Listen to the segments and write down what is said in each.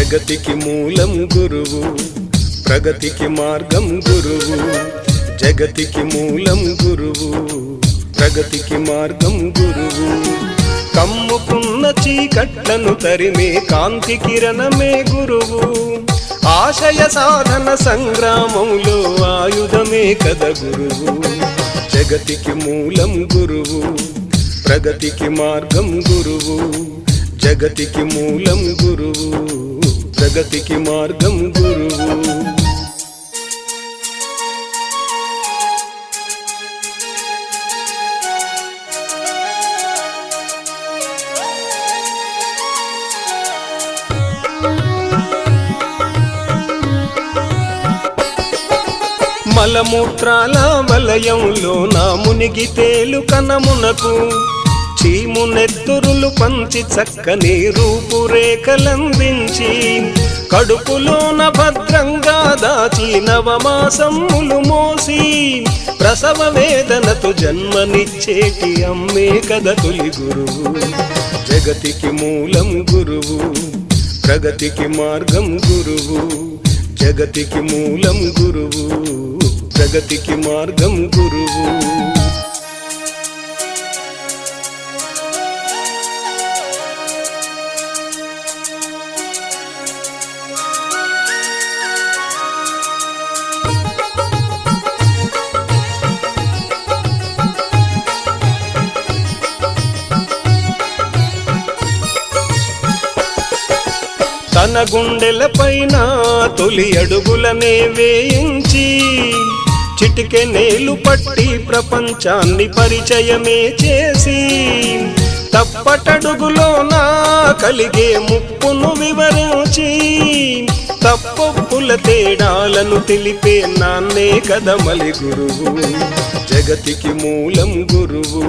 జగతికి మూలం గురువు, ప్రగతికి మార్గం గురువు. జగతికి మూలం గురువు, ప్రగతికి మార్గం గురువు. కమ్ముకున్న చీకట్లను తరిమే కాంతి కిరణమే గురువు. ఆశయ సాధన సంగ్రామంలో ఆయుధమే కద గురువు. జగతికి మూలం గురువు, ప్రగతికి మార్గం గురువు. జగతికి మూలం గురువు, ప్రగతికి మార్గం గురువు. మలమూత్రాల వలయంలో నా మునిగి తేలు కనమునకు చీమునెత్తురులు పంచి చక్కని రూపురేఖలందించి కడుపులోన భద్రంగా దాచి నవమాసములు మోసి ప్రసవ వేదనతో జన్మనిచ్చేటి అమ్మే కద తొలి గురువు. జగతికి మూలం గురువు, ప్రగతికి మార్గం గురువు. జగతికి మూలం గురువు, ప్రగతికి మార్గం గురువు. తన గుండెలపైన తొలి అడుగులనే వేయించి చిటికె నేలు పట్టి ప్రపంచాన్ని పరిచయమే చేసి తప్పటడుగులోన కలిగే ముప్పును వివరించి తప్పొప్పుల తేడాలను తెలిపే నాన్నే కదమలి గురువు. జగతికి మూలం గురువు,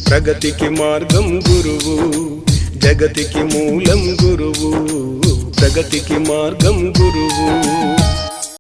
ప్రగతికి మార్గం గురువు. జగతికి మూలం గురువు, ప్రగతికి మార్గం గురువు.